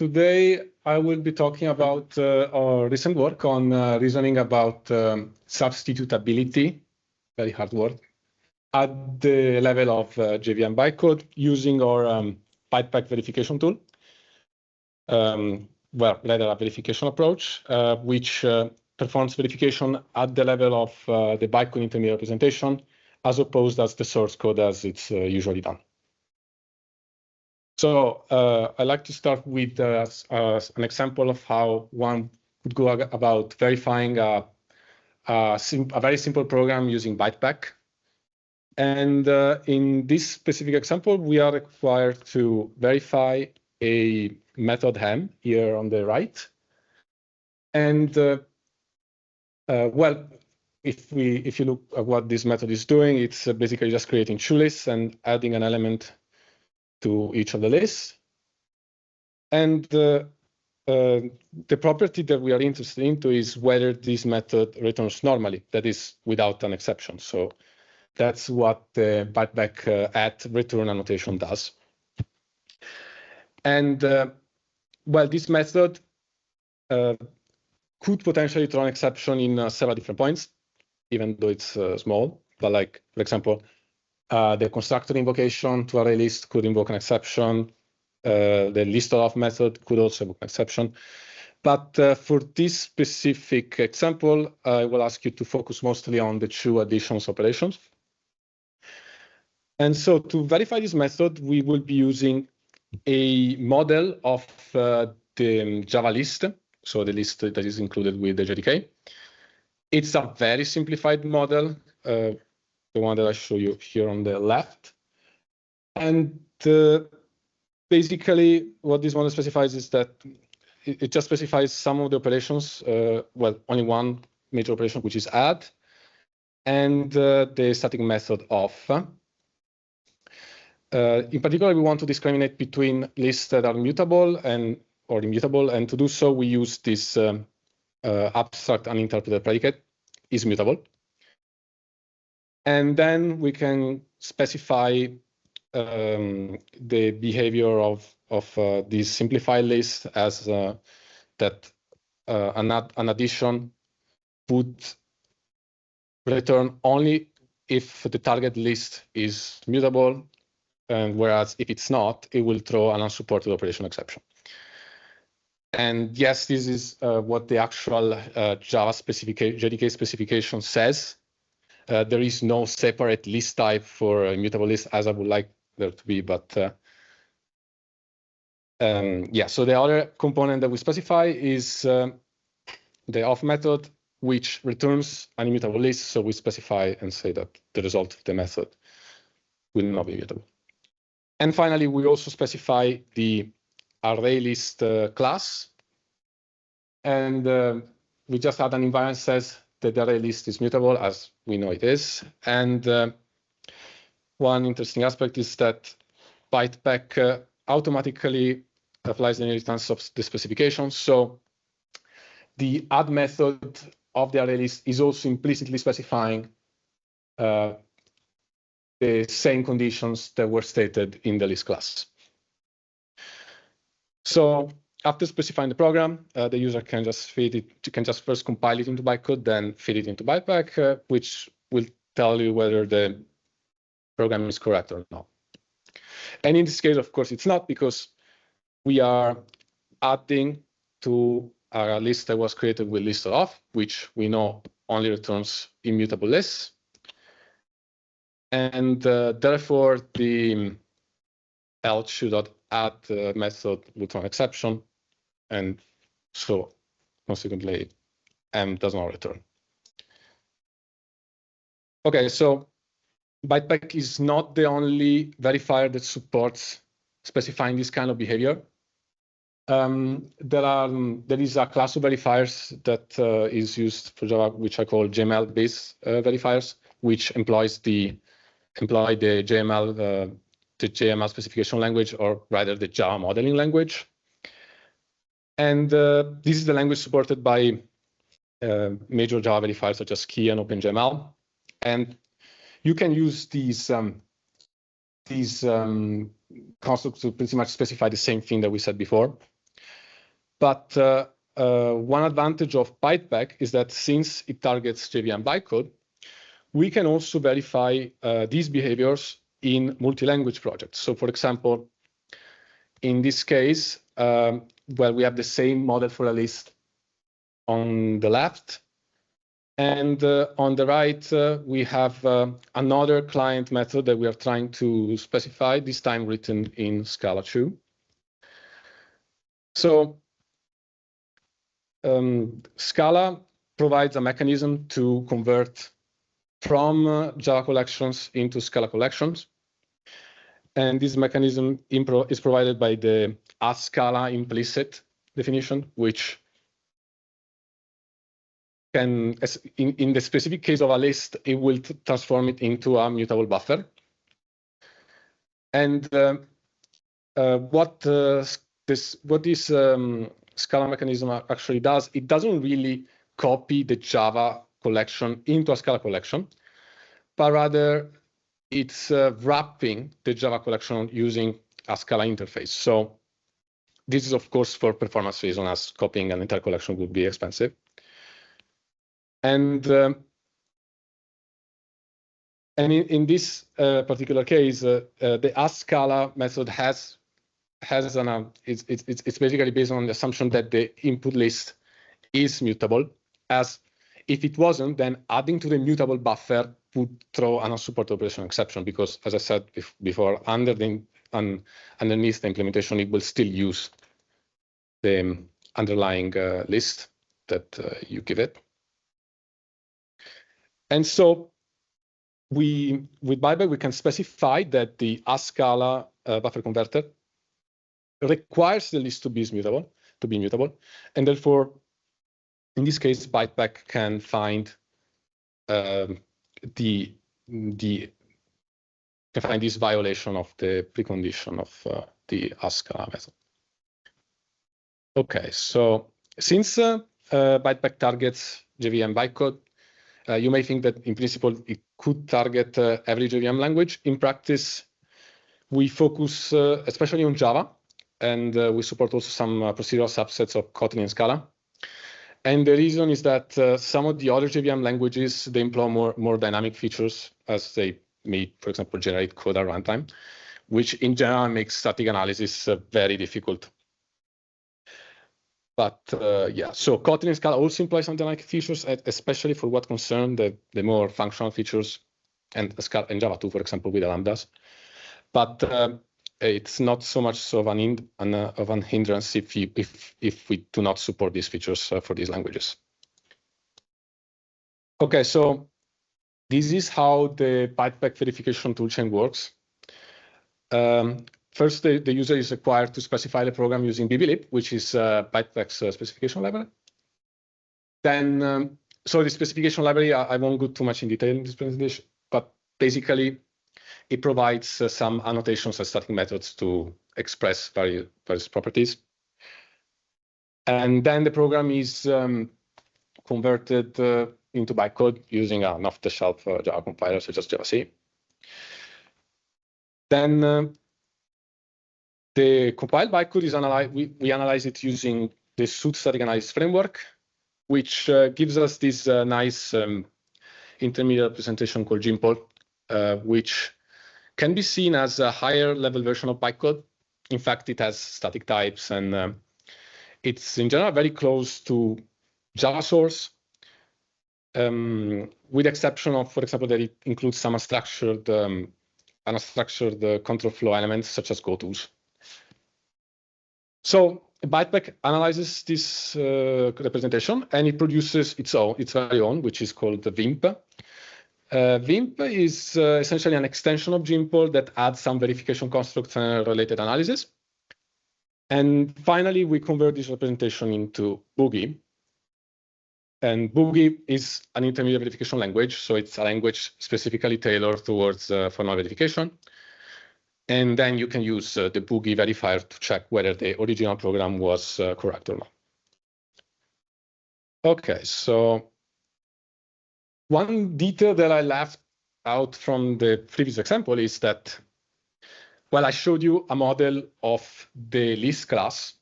Today I will be talking about our recent work on reasoning about substitutability, very hard word, at the level of JVM bytecode using our ByteBack verification tool. Well, rather a verification approach, which performs verification at the level of the bytecode intermediate representation, as opposed as the source code as it's usually done. So I'd like to start with an example of how one could go about verifying a very simple program using ByteBack. And in this specific example, we are required to verify a method hem here on the right. And well, if you look at what this method is doing, it's basically just creating two lists and adding an element to each of the lists. And the property that we are interested into is whether this method returns normally, that is without an exception. So that's what the ByteBack at return annotation does. And well, this method could potentially throw an exception in several different points, even though it's small. But like, for example, the constructor invocation to array list could invoke an exception. The List.of method could also invoke an exception. But for this specific example, I will ask you to focus mostly on the two additions operations. And so to verify this method, we will be using a model of the Java list, so the list that is included with the JDK. It's a very simplified model, the one that I show you here on the left. And basically, what this model specifies is that it just specifies some of the operations, well, only one major operation, which is add, and the static method of. In particular, we want to discriminate between lists that are mutable or immutable, and to do so, we use this abstract uninterpreted predicate is mutable. And then we can specify the behavior of this simplified list as that an addition would return only if the target list is mutable, and whereas if it's not, it will throw an unsupported operation exception. And yes, this is what the actual Java JDK specification says. There is no separate list type for immutable list as I would like there to be, but yeah, so the other component that we specify is the of method, which returns an immutable list. So we specify and say that the result of the method will not be immutable. And finally, we also specify the array list class. And we just add an invariant says that the array list is mutable, as we know it is. And one interesting aspect is that ByteBack automatically applies the inheritance of the specification. So the add method of the array list is also implicitly specifying the same conditions that were stated in the list class. So after specifying the program, the user can just feed it. You can just first compile it into bytecode, then feed it into ByteBack, which will tell you whether the program is correct or not. And in this case, of course, it's not, because we are adding to a list that was created with List.of, which we know only returns immutable lists. And therefore, the else.add method will throw an exception. And so consequently, M does not return. OK, so ByteBack is not the only verifier that supports specifying this kind of behavior. There is a class of verifiers that is used for Java, which I call JML-based verifiers, which employs the JML specification language, or rather the Java modeling language. And this is the language supported by major Java verifiers such as Key and OpenJML. And you can use these constructs to pretty much specify the same thing that we said before. But one advantage of ByteBack is that since it targets JVM bytecode, we can also verify these behaviors in multi-language projects. So for example, in this case, well, we have the same model for a list on the left. And on the right, we have another client method that we are trying to specify, this time written in Scala 2. So Scala provides a mechanism to convert from Java collections into Scala collections. And this mechanism is provided by the Scala implicit definition, which can, in the specific case of a list, it will transform it into a mutable buffer. And what this Scala mechanism actually does, it doesn't really copy the Java collection into a Scala collection, but rather it's wrapping the Java collection using a Scala interface. So this is, of course, for performance reasons, as copying an entire collection would be expensive. And in this particular case, the Scala method has it's basically based on the assumption that the input list is mutable. As if it wasn't, then adding to the mutable buffer would throw an unsupported operation exception, because, as I said before, underneath the implementation, it will still use the underlying list that you give it. And so with ByteBack, we can specify that the Scala buffer converter requires the list to be mutable, and therefore, in this case, ByteBack can find this violation of the precondition of the Scala method. Okay, so since ByteBack targets JVM bytecode, you may think that in principle it could target every JVM language. In practice, we focus especially on Java, and we support also some procedural subsets of Kotlin and Scala. And the reason is that some of the other JVM languages, they employ more dynamic features, as they may, for example, generate code at runtime, which in general makes static analysis very difficult. But yeah, so Kotlin and Scala also employ some dynamic features, especially for what concern the more functional features, and Scala and Java too, for example, with the lambdas. But it's not so much of an hindrance if we do not support these features for these languages. Okay, so this is how the ByteBack verification toolchain works. First, the user is required to specify the program using bbleep, which is ByteBack's specification library. Then, so the specification library, I won't go too much in detail in this presentation, but basically, it provides some annotations and static methods to express various properties. And then the program is converted into bytecode using an off-the-shelf Java compiler, such as Javac. Then the compiled bytecode is analyzed. We analyze it using the suit static analysis framework, which gives us this nice intermediate representation called Gimpol, which can be seen as a higher level version of bytecode. In fact, it has static types, and it's in general very close to Java source, with the exception of, for example, that it includes some unstructured control flow elements such as gotos. So ByteBack analyzes this representation, and it produces its very own, which is called the VIMP. VIMP is essentially an extension of Gimpol that adds some verification constructs and related analysis. And finally, we convert this representation into Boogie. And Boogie is an intermediate verification language, so it's a language specifically tailored towards formal verification. And then you can use the Boogie verifier to check whether the original program was correct or not. Okay, so one detail that I left out from the previous example is that, well, I showed you a model of the list class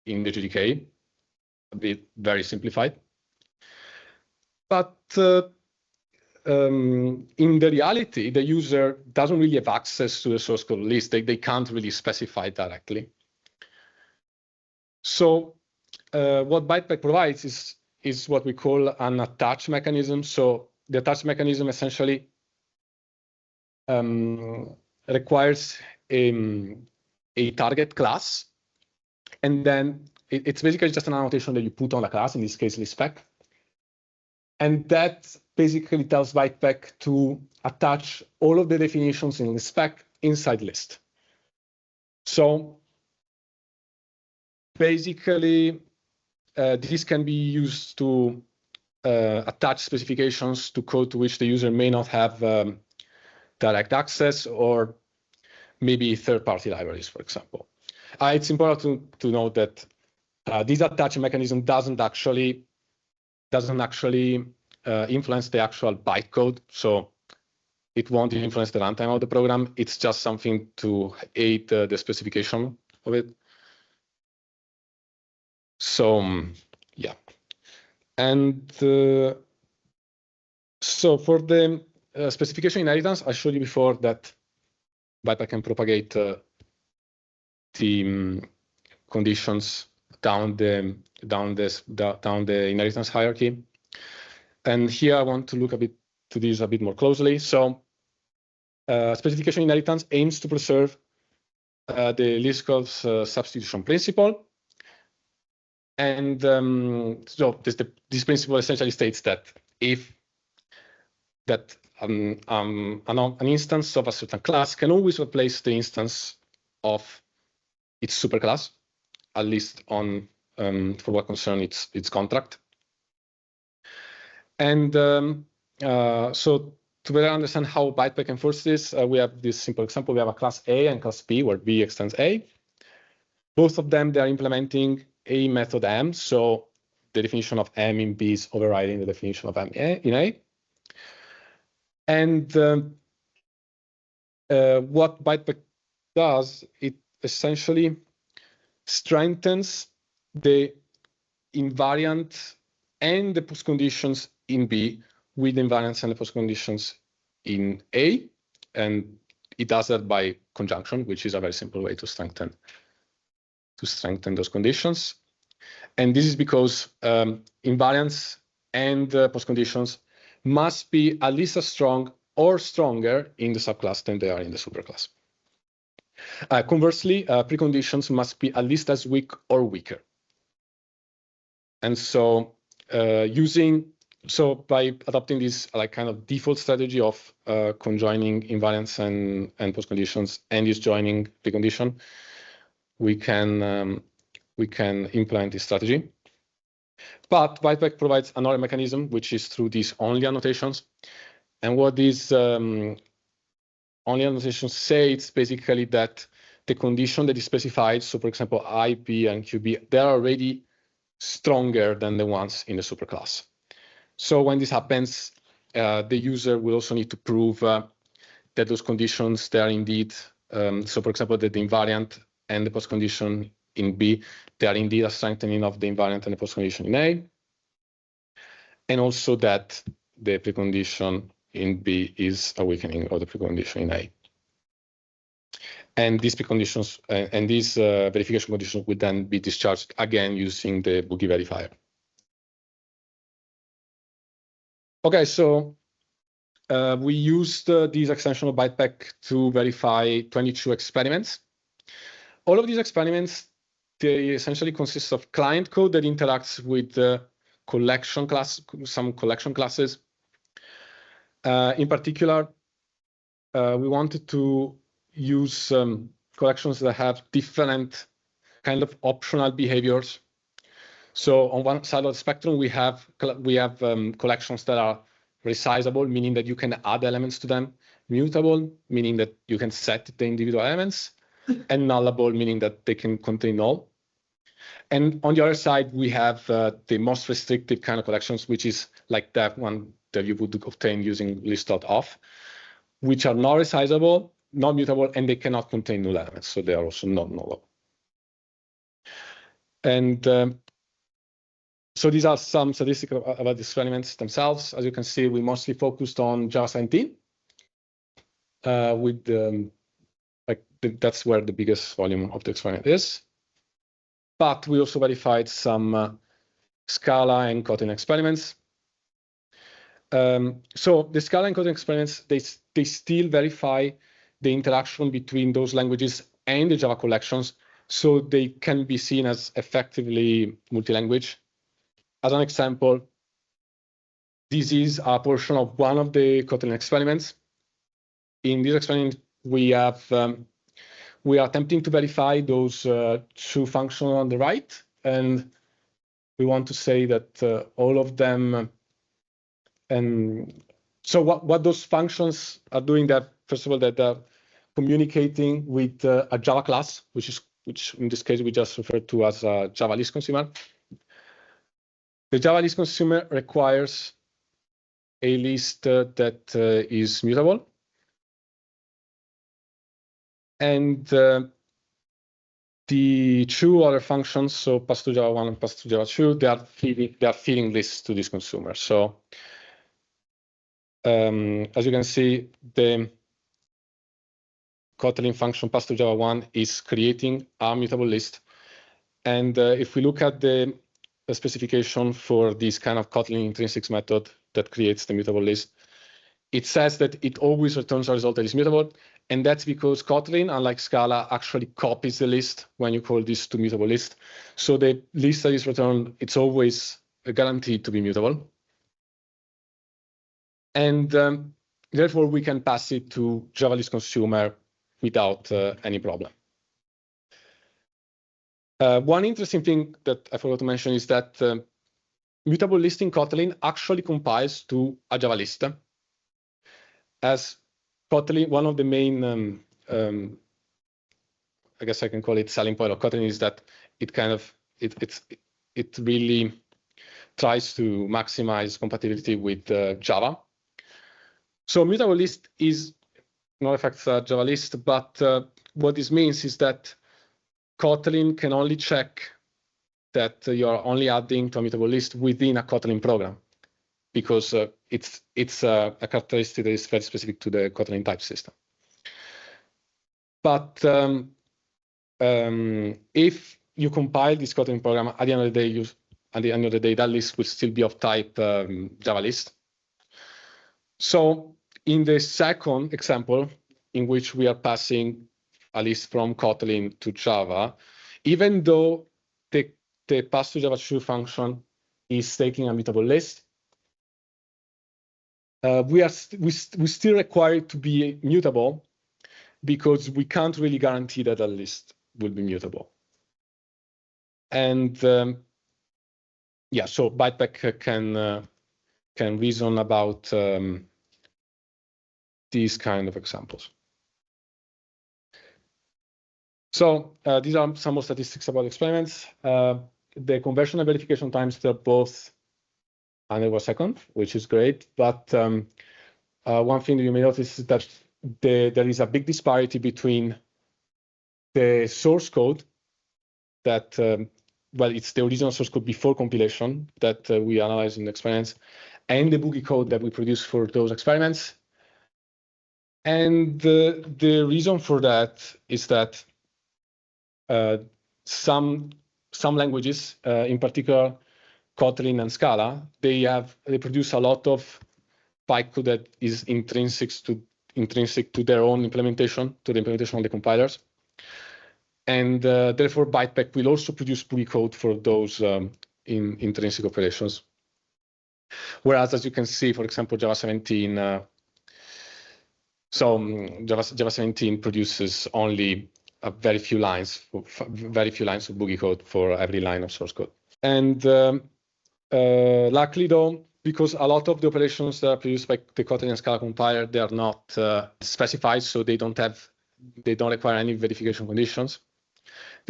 in the GDK, a bit very simplified. But in the reality, the user doesn't really have access to the source code list. They can't really specify directly. So what ByteBack provides is what we call an attach mechanism. So the attach mechanism essentially requires a target class, and then it's basically just an annotation that you put on the class, in this case, Liskov. And that basically tells ByteBack to attach all of the definitions in Liskov inside list. So basically, this can be used to attach specifications to code to which the user may not have direct access, or maybe third-party libraries, for example. It's important to note that this attach mechanism doesn't actually influence the actual bytecode, so it won't influence the runtime of the program. It's just something to aid the specification of it. So yeah, and so for the specification inheritance, I showed you before that ByteBack can propagate the conditions down the inheritance hierarchy. And here I want to look a bit to this a bit more closely. So specification inheritance aims to preserve the Liskov's substitution principle. And so this principle essentially states that if an instance of a certain class can always replace the instance of its superclass, at least on for what concerns its contract. And so to better understand how ByteBack enforces this, we have this simple example. We have a class A and class B, where B extends A. Both of them, they are implementing a method M. So the definition of M in B is overriding the definition of M in A. And what ByteBack does, it essentially strengthens the invariant and the postconditions in B with the invariants and the postconditions in A. And it does that by conjunction, which is a very simple way to strengthen those conditions. And this is because invariants and postconditions must be at least as strong or stronger in the subclass than they are in the superclass. Conversely, preconditions must be at least as weak or weaker. And so by adopting this kind of default strategy of conjoining invariants and postconditions and disjoining precondition, we can implement this strategy. But ByteBack provides another mechanism, which is through these only annotations. And what these only annotations say, it's basically that the condition that is specified, so for example, I, B, and QB, they're already stronger than the ones in the superclass. So when this happens, the user will also need to prove that those conditions, they are indeed, so for example, that the invariant and the postcondition in B, they are indeed a strengthening of the invariant and the postcondition in A, and also that the precondition in B is a weakening of the precondition in A. And these preconditions and these verification conditions would then be discharged again using the boogie verifier. Okay, so we used this extension of ByteBack to verify 22 experiments. All of these experiments, they essentially consist of client code that interacts with the collection class, some collection classes. In particular, we wanted to use collections that have different kind of optional behaviors. So on one side of the spectrum, we have collections that are resizable, meaning that you can add elements to them, mutable, meaning that you can set the individual elements, and nullable, meaning that they can contain null. And on the other side, we have the most restrictive kind of collections, which is like that one that you would obtain using List.of, which are not resizable, not mutable, and they cannot contain null elements, so they are also not nullable. And so these are some statistics about the experiments themselves. As you can see, we mostly focused on Java 17. That's where the biggest volume of the experiment is. But we also verified some Scala and Kotlin experiments. So the Scala and Kotlin experiments, they still verify the interaction between those languages and the Java collections, so they can be seen as effectively multi-language. As an example, this is a portion of one of the Kotlin experiments. In this experiment, we are attempting to verify those two functions on the right, and we want to say that all of them. And so what those functions are doing, that first of all, that they're communicating with a Java class, which in this case we just refer to as a Java list consumer. The Java list consumer requires a list that is mutable. And the two other functions, so pass to Java 1 and pass to Java 2, they are feeding lists to this consumer. So as you can see, the Kotlin function pass to Java 1 is creating a mutable list. And if we look at the specification for this kind of Kotlin intrinsics method that creates the mutable list, it says that it always returns a result that is mutable. And that's because Kotlin, unlike Scala, actually copies the list when you call this to mutable list. So the list that is returned, it's always guaranteed to be mutable. And therefore, we can pass it to Java list consumer without any problem. One interesting thing that I forgot to mention is that mutable list in Kotlin actually compiles to a Java list. As Kotlin, one of the main, I guess I can call it selling point of Kotlin is that it really tries to maximize compatibility with Java. So mutable list is not affects a Java list, but what this means is that Kotlin can only check that you're only adding to a mutable list within a Kotlin program, because it's a characteristic that is very specific to the Kotlin type system. But if you compile this Kotlin program, at the end of the day, that list will still be of type Java list. So in the second example, in which we are passing a list from Kotlin to Java, even though the pass to Java 2 function is taking a mutable list, we still require it to be mutable, because we can't really guarantee that a list will be mutable. And yeah, so ByteBack can reason about these kind of examples. So these are some more statistics about experiments. The conversion and verification times, they're both under 1 second, which is great. But one thing that you may notice is that there is a big disparity between the source code that, well, it's the original source code before compilation that we analyze in the experiments, and the boogie code that we produce for those experiments. And the reason for that is that some languages, in particular Kotlin and Scala, they produce a lot of bytecode that is intrinsic to their own implementation, to the implementation of the compilers. And therefore, ByteBack will also produce boogie code for those intrinsic operations. Whereas, as you can see, for example, Java 17, Java 17 produces only very few lines of boogie code for every line of source code. And luckily, though, because a lot of the operations that are produced by the Kotlin and Scala compiler, they are not specified, so they don't require any verification conditions.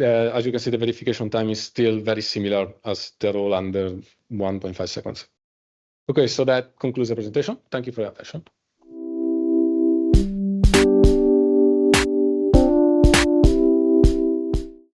As you can see, the verification time is still very similar, as they're all under 1.5 seconds. Okay, so that concludes the presentation. Thank you for your attention.